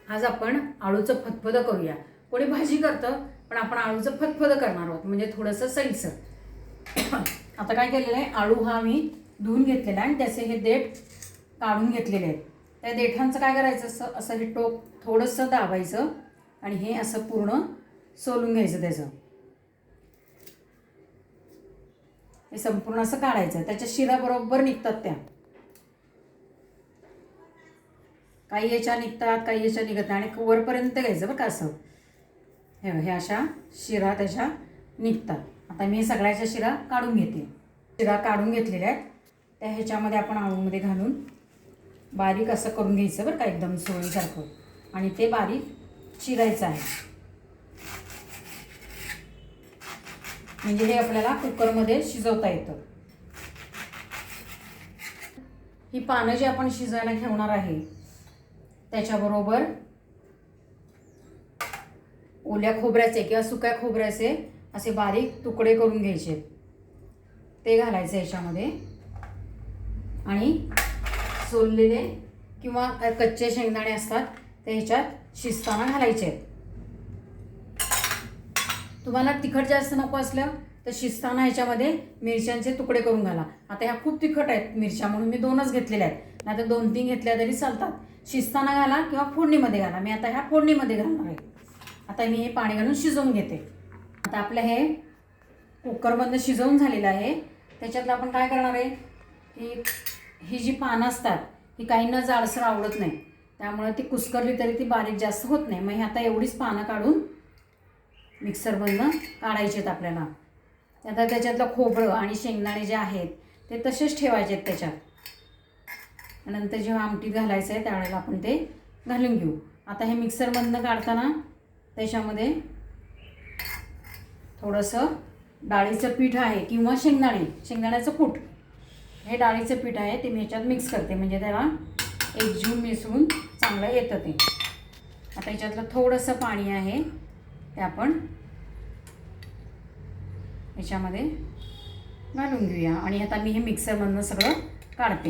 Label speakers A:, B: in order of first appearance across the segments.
A: आज आपण आळूचं फतफदं करूया. कोणी भाजी करतं, पण आपण आळूचं फतफदं करणार आहोत, म्हणजे थोडंसं सैलसर. आता काय केलेलं आहे, आळू हा मी धुवून घेतलेला आहे आणि त्याचे हे देठ काढून घेतलेले आहेत. त्या देठांचं काय करायचं, असं हे टोक थोडंसं दाबायचं आणि हे असं पूर्ण सोलून घ्यायचं. त्याचं हे संपूर्ण असं काढायचं. त्याच्या शिरा बरोबर निघतात त्या. काही याच्या निघतात, काही याच्या निघत नाही आणि वरपर्यंत घ्यायचं बरं का असं. हे अशा शिरा त्याच्या निघतात. आता मी सगळ्याच्या शिरा काढून घेते. शिरा काढून घेतलेल्या आहेत त्या ह्याच्यामध्ये आपण आळूमध्ये घालून बारीक असं करून घ्यायचं बरं का, एकदम सोळीसारखं. आणि ते बारीक चिरायचं आहे, म्हणजे हे आपल्याला कुकरमध्ये शिजवता येतं. ही पानं जी आपण शिजायला ठेवणार आहे त्याच्याबरोबर ओल्या खोबऱ्याचे किंवा सुक्या खोबऱ्याचे असे बारीक तुकडे करून घ्यायचे, ते घालायचे याच्यामध्ये. आणि सोललेले किंवा कच्चे शेंगदाणे असतात ते ह्याच्यात शिजताना घालायचे आहेत. तुम्हाला तिखट जास्त नको असलं तर शिजताना ह्याच्यामध्ये मिरच्यांचे तुकडे करून घाला. आता ह्या खूप तिखट आहेत मिरच्या, म्हणून मी 2च घेतलेल्या आहेत, नाही तर 2-3 घेतल्या तरी चालतात. शिजताना घाला किंवा फोडणीमध्ये घाला. मी आता ह्या फोडणीमध्ये घालणार आहे. आता मी हे पाणी घालून शिजवून घेते. आता आपलं हे कुकरमधनं शिजवून झालेलं आहे. त्याच्यातलं आपण काय करणार आहे की ही जी पानं असतात ही काहींना जाडसर आवडत नाही, त्यामुळे ती कुस्करली तरी ती बारीक जास्त होत नाही. मग हे आता एवढीच पानं काढून मिक्सरमधनं काढायची आहेत आपल्याला. आता त्याच्यातलं खोबरं आणि शेंगदाणे जे आहेत ते तसेच ठेवायचे आहेत त्याच्यात. नंतर जेव्हा आमटीत घालायचं आहे त्यावेळेला आपण ते घालून घेऊ. आता हे मिक्सरमधनं काढताना त्याच्यामध्ये थोडंसं डाळीचं पीठ आहे किंवा शेंगदाण्याचं कूट, हे डाळीचं पीठ आहे ते मी ह्याच्यात मिक्स करते, म्हणजे त्याला एकजीव मिसळून चांगलं येतं ते. आता ह्याच्यातलं थोडंसं पाणी आहे ते आपण ह्याच्यामध्ये घालून घेऊया. आणि आता मी हे मिक्सरमधनं सगळं काढते.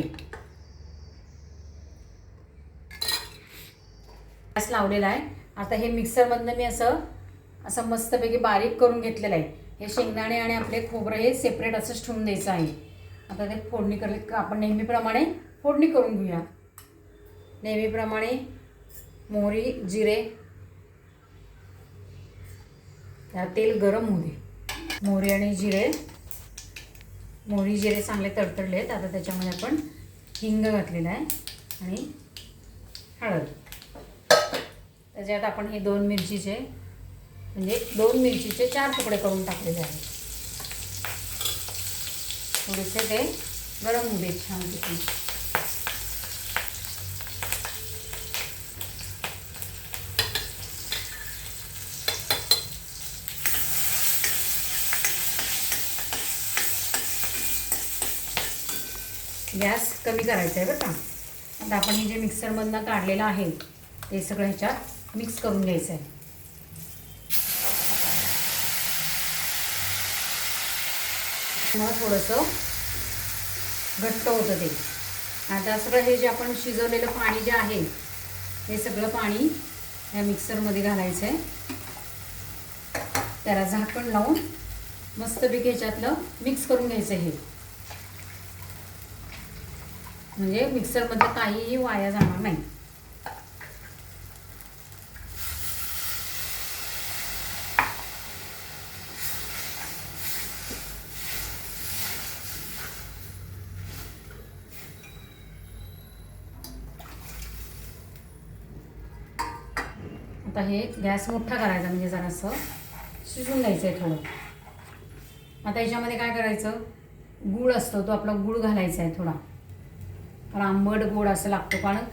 A: गॅस लावलेला आहे. आता हे मिक्सरमधनं मी असं मस्तपैकी बारीक करून घेतलेलं आहे. हे शेंगदाणे आणि आपले खोबरं हे सेपरेट असंच ठेवून द्यायचं आहे. आता ते फोडणी करले आपण नेहमीप्रमाणे फोडणी करून घेऊया. नेहमीप्रमाणे मोहरी जिरे, त्या तेल गरम होऊ दे. मोहरी आणि जिरे, मोहरी जिरे चांगले तडतडले आहेत. आता त्याच्यामध्ये आपण हिंग घातलेला आहे आणि हळद. त्याच्यात आपण हे 2 मिरचीचे, म्हणजे 2 मिरचीचे 4 तुकडे करून टाकलेले आहेत. थोडेसे ते गरम होऊ दे छान तिथे. गॅस कमी करायचा आहे बरं का. आता आपण हे जे मिक्सरमधनं काढलेलं आहे ते सगळं ह्याच्यात मिक्स करून घ्यायचं आहे. मग थोडंसं घट्ट होतं ते. आता सगळं हे जे आपण शिजवलेलं पाणी जे आहे हे सगळं पाणी या मिक्सरमध्ये घालायचं आहे. त्याला झाकण लावून मस्तपैकी ह्याच्यातलं मिक्स करून घ्यायचं हे, म्हणजे मिक्सरमध्ये काहीही वाया जाणार नाही. आता हे गॅस मोठा करायचा, म्हणजे जरासं शिजून द्यायचं आहे थोडं. आता याच्यामध्ये काय करायचं, गूळ असतो तो आपला गूळ घालायचा आहे थोडा, कारण आंबट गोड असं लागतो. कारण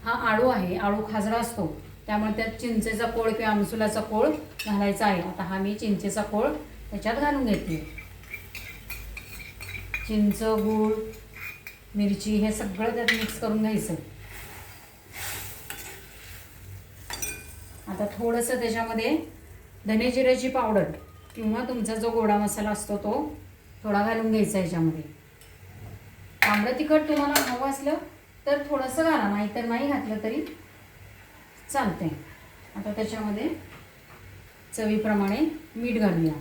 A: हा आळू आहे, आळू खाजरा असतो, त्यामुळे त्यात चिंचेचा कोळ किंवा आमसुलाचा कोळ घालायचा आहे. आता हा मी चिंचेचा कोळ त्याच्यात घालून घेते. चिंच, गूळ, मिरची हे सगळं त्यात मिक्स करून घ्यायचं. आता थोडंसं त्याच्यामध्ये धने जिऱ्याची पावडर किंवा तुमचा जो गोडा मसाला असतो तो थोडा घालून घ्यायचा याच्यामध्ये. तांबडं तिखट तुम्हाला हवं असलं तर थोडंसं घाला, नाहीतर नाही घातलं तरी चालते. आता त्याच्यामध्ये चवीप्रमाणे मीठ घालूया.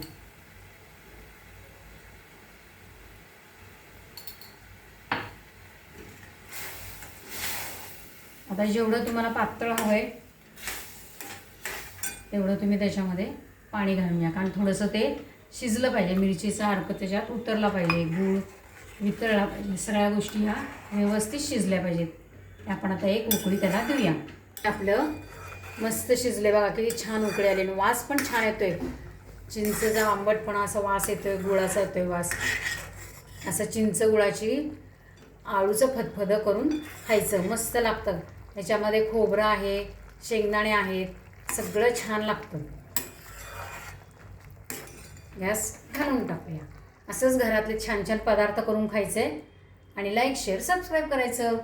A: आता जेवढं तुम्हाला पातळ हवं आहे तेवढं तुम्ही त्याच्यामध्ये पाणी घालून घ्या, कारण थोडंसं ते शिजलं पाहिजे. मिरचीचा अर्क त्याच्यात उतरला पाहिजे, गूळ वितळला पाहिजे, सगळ्या गोष्टी ह्या व्यवस्थित शिजल्या पाहिजेत. आपण आता एक उकळी त्याला देऊया. आपलं मस्त शिजले बघा, किती छान उकळी आली. वास पण छान येतोय, चिंचेचा आंबटपणा असा वास येतोय, गुळाचा येतोय वास. असं चिंच गुळाची आळूचं फदफदं करून खायचं, मस्त लागतं. त्याच्यामध्ये खोबरं आहे, शेंगदाणे आहेत, सगळं छान लागतं. गॅस घालून टाकूया. असंच घरातले छान छान पदार्थ करून खायचे आणि लाईक शेअर सबस्क्राईब करायचं.